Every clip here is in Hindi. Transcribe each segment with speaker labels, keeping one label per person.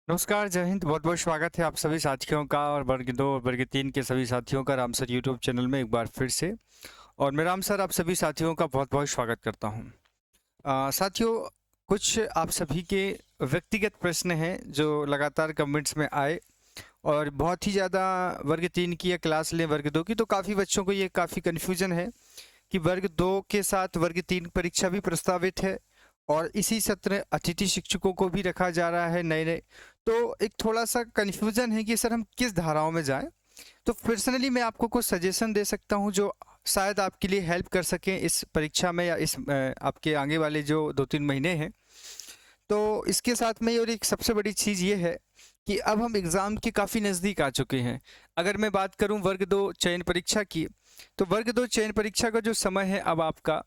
Speaker 1: नमस्कार, जय हिंद। बहुत बहुत स्वागत है आप सभी साथियों का और वर्ग 2 और वर्ग 3 के सभी साथियों का राम सर यूट्यूब चैनल में एक बार फिर से। और मैं राम सर आप सभी साथियों का बहुत बहुत स्वागत करता हूं। साथियों, कुछ आप सभी के व्यक्तिगत प्रश्न हैं जो लगातार कमेंट्स में आए और बहुत ही ज़्यादा वर्ग 3 की या क्लास लें वर्ग 2 की, तो काफ़ी बच्चों को ये काफ़ी कन्फ्यूजन है कि वर्ग 2 के साथ वर्ग 3 परीक्षा भी प्रस्तावित है और इसी सत्र अतिथि शिक्षकों को भी रखा जा रहा है नए नए। तो एक थोड़ा सा कन्फ्यूजन है कि सर हम किस धाराओं में जाएं। तो पर्सनली मैं आपको कुछ सजेशन दे सकता हूं जो शायद आपके लिए हेल्प कर सकें इस परीक्षा में या इस आपके आगे वाले जो 2-3 महीने हैं। तो इसके साथ में और एक सबसे बड़ी चीज़ ये है कि अब हम एग्ज़ाम के काफ़ी नज़दीक आ चुके हैं। अगर मैं बात करूं वर्ग 2 चयन परीक्षा की, तो वर्ग 2 चयन परीक्षा का जो समय है अब आपका,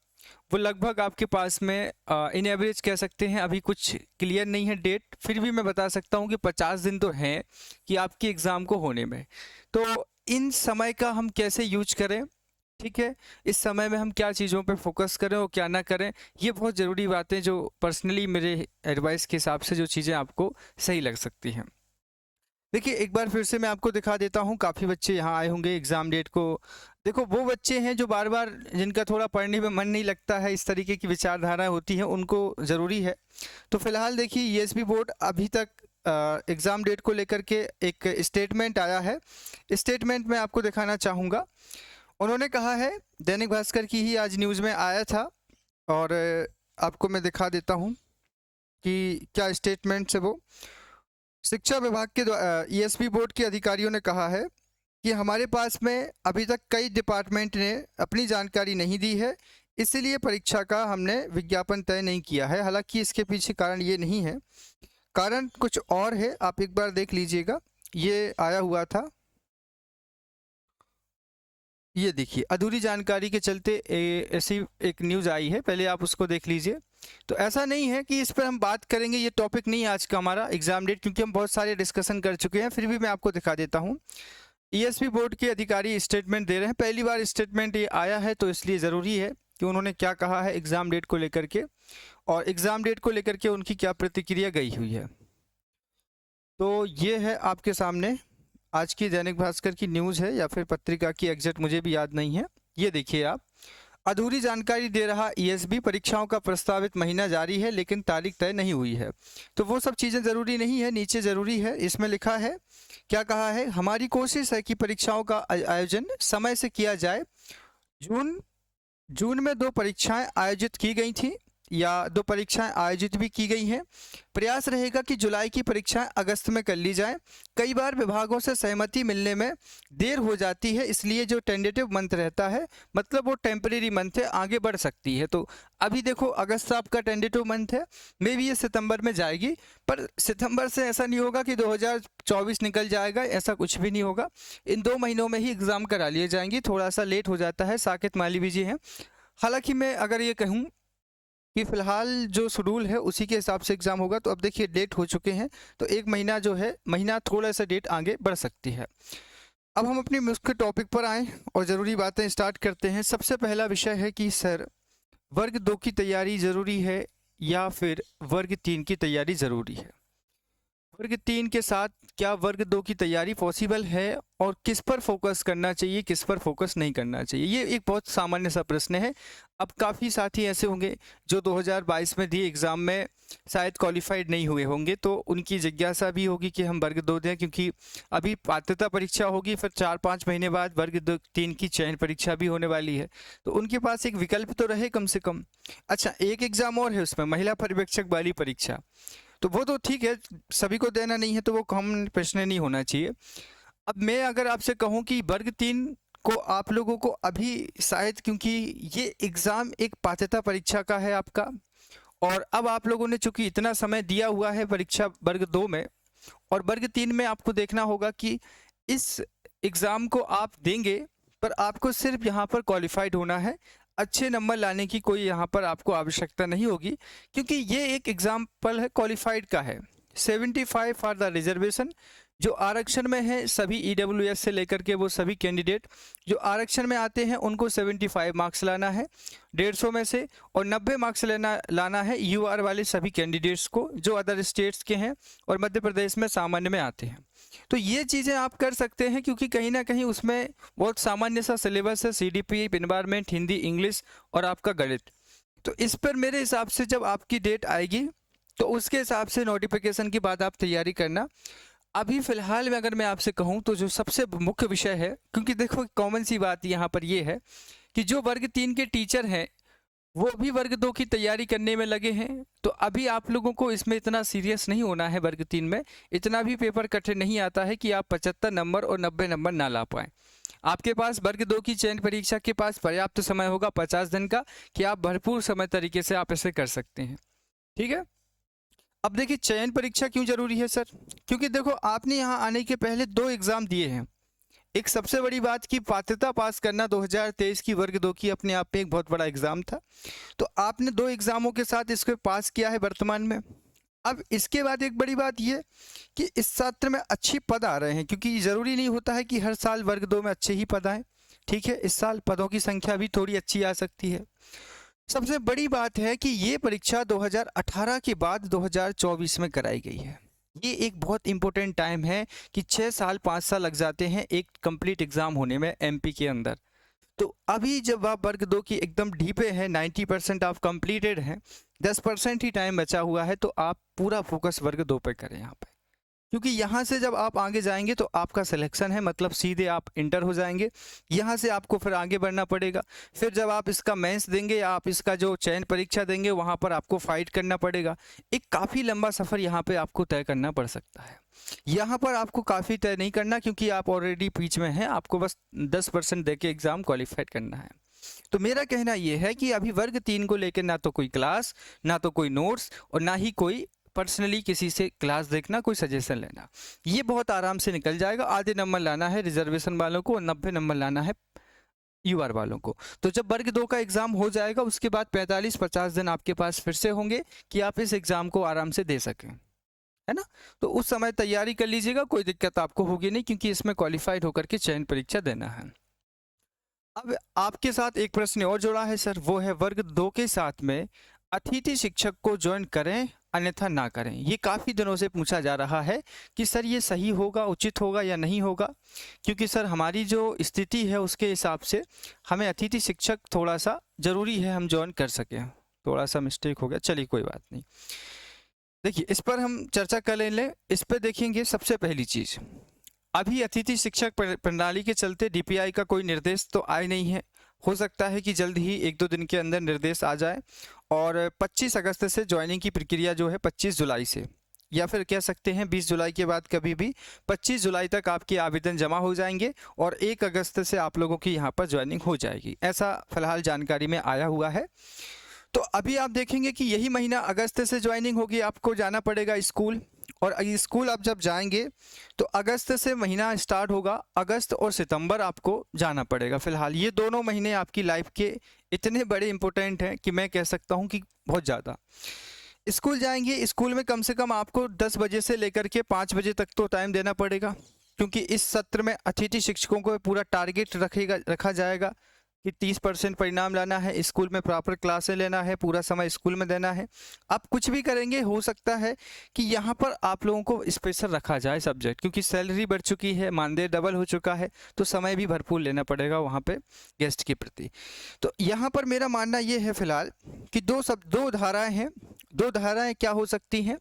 Speaker 1: वो लगभग आपके पास में इन एवरेज कह सकते हैं, अभी कुछ क्लियर नहीं है डेट, फिर भी मैं बता सकता हूं कि 50 दिन तो हैं कि आपके एग्ज़ाम को होने में। तो इन समय का हम कैसे यूज करें, ठीक है, इस समय में हम क्या चीज़ों पे फोकस करें और क्या ना करें, ये बहुत ज़रूरी बातें जो पर्सनली मेरे एडवाइस के हिसाब से जो चीज़ें आपको सही लग सकती हैं। देखिए, एक बार फिर से मैं आपको दिखा देता हूँ, काफ़ी बच्चे यहाँ आए होंगे एग्ज़ाम डेट को। देखो, वो बच्चे हैं जो बार-बार जिनका थोड़ा पढ़ने में मन नहीं लगता है, इस तरीके की विचारधाराएँ होती हैं, उनको ज़रूरी है। तो फिलहाल देखिए, ईएसबी बोर्ड अभी तक एग्ज़ाम डेट को लेकर के एक स्टेटमेंट आया है। स्टेटमेंट मैं आपको दिखाना चाहूँगा। उन्होंने कहा है, दैनिक भास्कर की ही आज न्यूज़ में आया था और आपको मैं दिखा देता हूँ कि क्या स्टेटमेंट्स है वो। शिक्षा विभाग के ईएसपी बोर्ड के अधिकारियों ने कहा है कि हमारे पास में अभी तक कई डिपार्टमेंट ने अपनी जानकारी नहीं दी है, इसीलिए परीक्षा का हमने विज्ञापन तय नहीं किया है। हालांकि इसके पीछे कारण ये नहीं है, कारण कुछ और है, आप एक बार देख लीजिएगा। ये आया हुआ था, ये देखिए, अधूरी जानकारी के चलते ऐसी एक न्यूज़ आई है, पहले आप उसको देख लीजिए। तो ऐसा नहीं है कि इस पर हम बात करेंगे, ये टॉपिक नहीं है आज का हमारा एग्जाम डेट, क्योंकि हम बहुत सारे डिस्कशन कर चुके हैं। फिर भी मैं आपको दिखा देता हूँ। ईएसपी बोर्ड के अधिकारी स्टेटमेंट दे रहे हैं, पहली बार स्टेटमेंट ये आया है, तो इसलिए ज़रूरी है कि उन्होंने क्या कहा है एग्ज़ाम डेट को लेकर के और एग्ज़ाम डेट को लेकर के उनकी क्या प्रतिक्रिया गई हुई है। तो ये है आपके सामने आज की दैनिक भास्कर की न्यूज़ है या फिर पत्रिका की, एग्जैक्ट मुझे भी याद नहीं है। ये देखिए आप, अधूरी जानकारी दे रहा ईएसबी, परीक्षाओं का प्रस्तावित महीना जारी है लेकिन तारीख तय नहीं हुई है। तो वो सब चीज़ें ज़रूरी नहीं है, नीचे ज़रूरी है, इसमें लिखा है, क्या कहा है, हमारी कोशिश है कि परीक्षाओं का आयोजन समय से किया जाए। जून जून में 2 परीक्षाएं आयोजित की गई थी या 2 परीक्षाएं आयोजित भी की गई हैं। प्रयास रहेगा कि जुलाई की परीक्षाएं अगस्त में कर ली जाएं। कई बार विभागों से सहमति मिलने में देर हो जाती है, इसलिए जो टेंटेटिव मंथ रहता है, मतलब वो टेम्परेरी मंथ है, आगे बढ़ सकती है। तो अभी देखो, अगस्त आपका टेंटेटिव मंथ है, मे भी ये सितंबर में जाएगी, पर सितंबर से ऐसा नहीं होगा कि 2024 निकल जाएगा, ऐसा कुछ भी नहीं होगा। इन 2 महीनों में ही एग्ज़ाम करा लिए जाएंगे, थोड़ा सा लेट हो जाता है, साकेत मालवी जी हैं। हालांकि मैं अगर ये कहूँ कि फिलहाल जो शेड्यूल है उसी के हिसाब से एग्ज़ाम होगा, तो अब देखिए डेट हो चुके हैं, तो 1 महीना जो है, महीना थोड़ा सा डेट आगे बढ़ सकती है। अब हम अपनी मुख्य टॉपिक पर आएँ और ज़रूरी बातें स्टार्ट करते हैं। सबसे पहला विषय है कि सर, वर्ग 2 की तैयारी ज़रूरी है या फिर वर्ग 3 की तैयारी ज़रूरी है? वर्ग 3 के साथ क्या वर्ग 2 की तैयारी पॉसिबल है और किस पर फोकस करना चाहिए, किस पर फोकस नहीं करना चाहिए? ये एक बहुत सामान्य सा प्रश्न है। अब काफ़ी साथी ऐसे होंगे जो 2022 में दिए एग्ज़ाम में शायद क्वालिफाइड नहीं हुए होंगे, तो उनकी जिज्ञासा भी होगी कि हम वर्ग 2 दें, क्योंकि अभी पात्रता परीक्षा होगी, फिर 4-5 महीने बाद वर्ग 2 3 की चयन परीक्षा भी होने वाली है। तो उनके पास एक विकल्प तो रहे कम से कम। अच्छा, एक एग्ज़ाम और है उसमें, महिला पर्यवेक्षक वाली परीक्षा, तो वो तो ठीक है, सभी को देना नहीं है, तो वो कॉमन प्रश्न नहीं होना चाहिए। अब मैं अगर आपसे कहूँ कि वर्ग 3 को आप लोगों को अभी शायद, क्योंकि ये एग्ज़ाम एक पात्रता परीक्षा का है आपका, और अब आप लोगों ने चूंकि इतना समय दिया हुआ है परीक्षा वर्ग 2 में, और वर्ग 3 में आपको देखना होगा कि इस एग्ज़ाम को आप देंगे, पर आपको सिर्फ यहाँ पर क्वालिफाइड होना है, अच्छे नंबर लाने की कोई यहाँ पर आपको आवश्यकता नहीं होगी, क्योंकि ये एक एग्जाम्पल है क्वालिफाइड का है। 75 फॉर द रिजर्वेशन, जो आरक्षण में है सभी ईडब्ल्यूएस से लेकर के वो सभी कैंडिडेट जो आरक्षण में आते हैं उनको 75 मार्क्स लाना है 150 में से, और 90 मार्क्स लाना है यूआर वाले सभी कैंडिडेट्स को जो अदर स्टेट्स के हैं और मध्य प्रदेश में सामान्य में आते हैं। तो ये चीज़ें आप कर सकते हैं क्योंकि कहीं ना कहीं उसमें बहुत सामान्य सा सिलेबस है, सीडीपी, एनवायरनमेंट, हिंदी, इंग्लिश और आपका गणित। तो इस पर मेरे हिसाब से जब आपकी डेट आएगी तो उसके हिसाब से नोटिफिकेशन के बाद आप तैयारी करना। अभी फ़िलहाल में अगर मैं आपसे कहूँ तो जो सबसे मुख्य विषय है, क्योंकि देखो कॉमन सी बात यहाँ पर ये है कि जो वर्ग 3 के टीचर हैं वो भी वर्ग 2 की तैयारी करने में लगे हैं। तो अभी आप लोगों को इसमें इतना सीरियस नहीं होना है, वर्ग 3 में इतना भी पेपर कठिन नहीं आता है कि आप 75 नंबर और 90 नंबर ना ला पाएँ। आपके पास वर्ग 2 की चयन परीक्षा के पास पर्याप्त समय होगा 50 दिन का कि आप भरपूर समय तरीके से आप इसे कर सकते हैं। ठीक है, अब देखिए चयन परीक्षा क्यों जरूरी है सर, क्योंकि देखो आपने यहाँ आने के पहले 2 एग्ज़ाम दिए हैं। एक सबसे बड़ी बात कि पात्रता पास करना 2023 की वर्ग 2 की अपने आप में एक बहुत बड़ा एग्ज़ाम था, तो आपने 2 एग्ज़ामों के साथ इसको पास किया है वर्तमान में। अब इसके बाद एक बड़ी बात यह कि इस सत्र में अच्छी पद आ रहे हैं, क्योंकि ज़रूरी नहीं होता है कि हर साल वर्ग 2 में अच्छे ही पद आएँ। ठीक है, इस साल पदों की संख्या भी थोड़ी अच्छी आ सकती है। सबसे बड़ी बात है कि ये परीक्षा 2018 के बाद 2024 में कराई गई है। ये एक बहुत इंपॉर्टेंट टाइम है कि 6 साल 5 साल लग जाते हैं एक कंप्लीट एग्ज़ाम होने में एमपी के अंदर। तो अभी जब आप वर्ग 2 की एकदम ढीपे हैं, 90% आप कंप्लीटेड हैं, 10% ही टाइम बचा हुआ है, तो आप पूरा फोकस वर्ग 2 पे करें यहाँ पे, क्योंकि यहाँ से जब आप आगे जाएंगे तो आपका सिलेक्शन है, मतलब सीधे आप इंटर हो जाएंगे। यहाँ से आपको फिर आगे बढ़ना पड़ेगा, फिर जब आप इसका मेंस देंगे या आप इसका जो चयन परीक्षा देंगे वहाँ पर आपको फाइट करना पड़ेगा। एक काफ़ी लंबा सफ़र यहाँ पे आपको तय करना पड़ सकता है। यहाँ पर आपको काफ़ी तय नहीं करना क्योंकि आप ऑलरेडी बीच में हैं, आपको बस 10% दे के एग्ज़ाम क्वालिफाइड करना है। तो मेरा कहना यह है कि अभी वर्ग 3 को लेकर ना तो कोई क्लास, ना तो कोई नोट्स और ना ही कोई पर्सनली किसी से क्लास देखना, कोई सजेशन लेना, ये बहुत आराम से निकल जाएगा। आधे नंबर लाना है रिजर्वेशन वालों को और 90 नंबर लाना है यूआर वालों को। तो जब वर्ग 2 का एग्ज़ाम हो जाएगा उसके बाद 45-50 दिन आपके पास फिर से होंगे कि आप इस एग्ज़ाम को आराम से दे सकें, है ना। तो उस समय तैयारी कर लीजिएगा, कोई दिक्कत आपको होगी नहीं, क्योंकि इसमें क्वालिफाइड होकर के चयन परीक्षा देना है। अब आपके साथ एक प्रश्न और जुड़ा है सर, वो है वर्ग 2 के साथ में अतिथि शिक्षक को ज्वाइन करें अन्यथा ना करें। ये काफ़ी दिनों से पूछा जा रहा है कि सर ये सही होगा, उचित होगा या नहीं होगा, क्योंकि सर हमारी जो स्थिति है उसके हिसाब से हमें अतिथि शिक्षक थोड़ा सा ज़रूरी है हम ज्वाइन कर सकें। थोड़ा सा मिस्टेक हो गया, चलिए कोई बात नहीं। देखिए इस पर हम चर्चा कर लें। इस पर देखेंगे सबसे पहली चीज़, अभी अतिथि शिक्षक प्रणाली के चलते डीपीआई का कोई निर्देश तो आए नहीं है। हो सकता है कि जल्द ही 1-2 दिन के अंदर निर्देश आ जाए और 25 अगस्त से ज्वाइनिंग की प्रक्रिया जो है 25 जुलाई से, या फिर कह सकते हैं 20 जुलाई के बाद कभी भी 25 जुलाई तक आपके आवेदन जमा हो जाएंगे और 1 अगस्त से आप लोगों की यहाँ पर ज्वाइनिंग हो जाएगी, ऐसा फिलहाल जानकारी में आया हुआ है। तो अभी आप देखेंगे कि यही महीना अगस्त से ज्वाइनिंग होगी, आपको जाना पड़ेगा स्कूल, और स्कूल आप जब जाएंगे तो अगस्त से महीना स्टार्ट होगा, अगस्त और सितंबर आपको जाना पड़ेगा। फिलहाल ये दोनों महीने आपकी लाइफ के इतने बड़े इंपॉर्टेंट हैं कि मैं कह सकता हूँ कि बहुत ज़्यादा। स्कूल जाएंगे, स्कूल में कम से कम आपको 10 बजे से लेकर के 5 बजे तक तो टाइम देना पड़ेगा, क्योंकि इस सत्र में अतिथि शिक्षकों को पूरा टारगेट रखा जाएगा कि 30% परिणाम लाना है, स्कूल में प्रॉपर क्लासें लेना है, पूरा समय स्कूल में देना है। आप कुछ भी करेंगे, हो सकता है कि यहाँ पर आप लोगों को स्पेशल रखा जाए सब्जेक्ट, क्योंकि सैलरी बढ़ चुकी है, मानदेय डबल हो चुका है, तो समय भी भरपूर लेना पड़ेगा वहाँ पे गेस्ट के प्रति। तो यहाँ पर मेरा मानना ये है फिलहाल कि दो धाराएँ हैं। 2 धाराएँ क्या हो सकती हैं,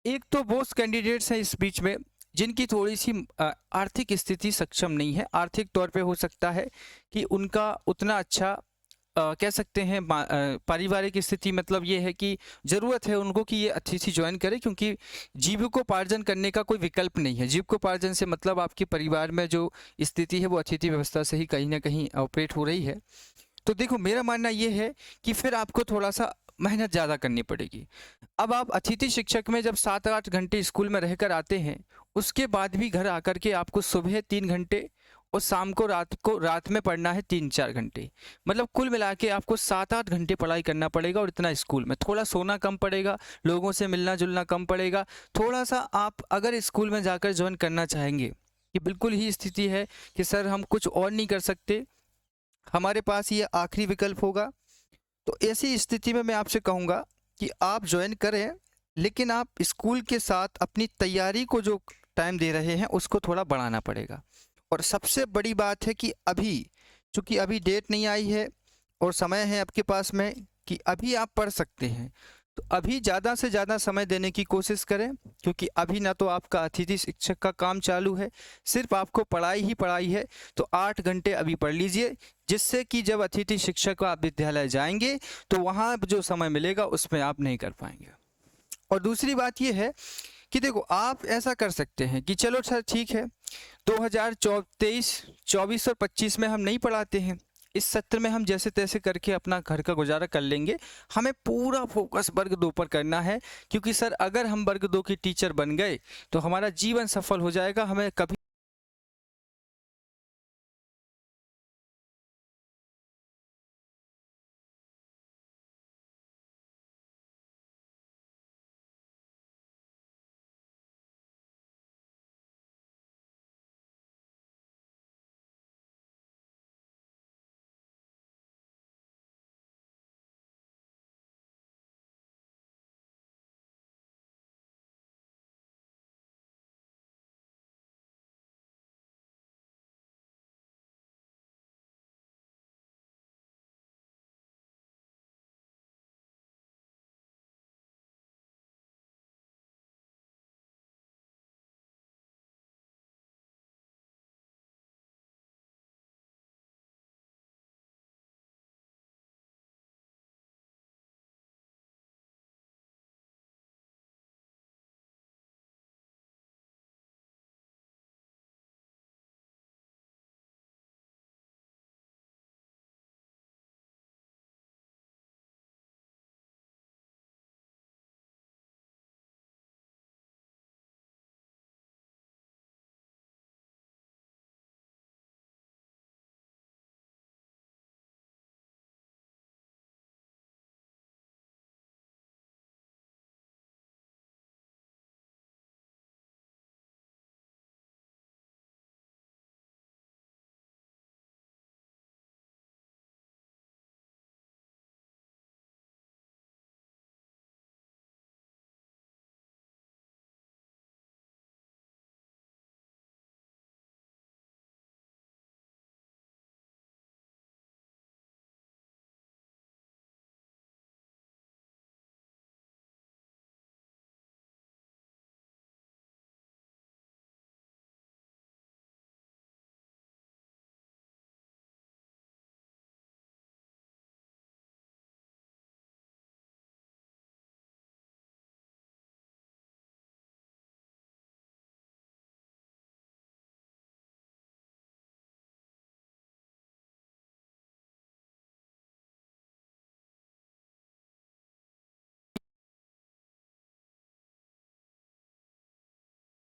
Speaker 1: एक तो वो कैंडिडेट्स हैं इस बीच में जिनकी थोड़ी सी आर्थिक स्थिति सक्षम नहीं है, आर्थिक तौर पे हो सकता है कि उनका उतना अच्छा कह सकते हैं पारिवारिक स्थिति, मतलब ये है कि ज़रूरत है उनको कि ये अतिथि ज्वाइन करें, क्योंकि जीविकोपार्जन करने का कोई विकल्प नहीं है। जीविकोपार्जन से मतलब आपके परिवार में जो स्थिति है वो अतिथि व्यवस्था से ही कहीं ना कहीं ऑपरेट हो रही है। तो देखो मेरा मानना ये है कि फिर आपको थोड़ा सा मेहनत ज़्यादा करनी पड़ेगी। अब आप अतिथि शिक्षक में जब 7-8 घंटे स्कूल में रहकर आते हैं, उसके बाद भी घर आकर के आपको सुबह 3 घंटे और शाम को रात में पढ़ना है 3-4 घंटे। मतलब कुल मिला के आपको 7-8 घंटे पढ़ाई करना पड़ेगा, और इतना स्कूल में। थोड़ा सोना कम पड़ेगा, लोगों से मिलना जुलना कम पड़ेगा, थोड़ा सा आप अगर स्कूल में जाकर ज्वाइन करना चाहेंगे कि बिल्कुल ही स्थिति है कि सर हम कुछ और नहीं कर सकते, हमारे पास ये आखिरी विकल्प होगा, तो ऐसी स्थिति में मैं आपसे कहूँगा कि आप ज्वाइन करें, लेकिन आप स्कूल के साथ अपनी तैयारी को जो टाइम दे रहे हैं उसको थोड़ा बढ़ाना पड़ेगा। और सबसे बड़ी बात है कि अभी, चूँकि अभी डेट नहीं आई है और समय है आपके पास में कि अभी आप पढ़ सकते हैं, तो अभी ज़्यादा से ज़्यादा समय देने की कोशिश करें, क्योंकि अभी ना तो आपका अतिथि शिक्षक का काम चालू है, सिर्फ आपको पढ़ाई ही पढ़ाई है। तो 8 घंटे अभी पढ़ लीजिए, जिससे कि जब अतिथि शिक्षक आप विद्यालय जाएंगे तो वहाँ जो समय मिलेगा उसमें आप नहीं कर पाएंगे। और दूसरी बात ये है कि देखो, आप ऐसा कर सकते हैं कि चलो सर ठीक है, 2023, 24 और 25 में हम नहीं पढ़ाते हैं, इस सत्र में हम जैसे तैसे करके अपना घर का गुजारा कर लेंगे, हमें पूरा फोकस वर्ग 2 पर करना है, क्योंकि सर अगर हम वर्ग 2 की टीचर बन गए तो हमारा जीवन सफल हो जाएगा, हमें कभी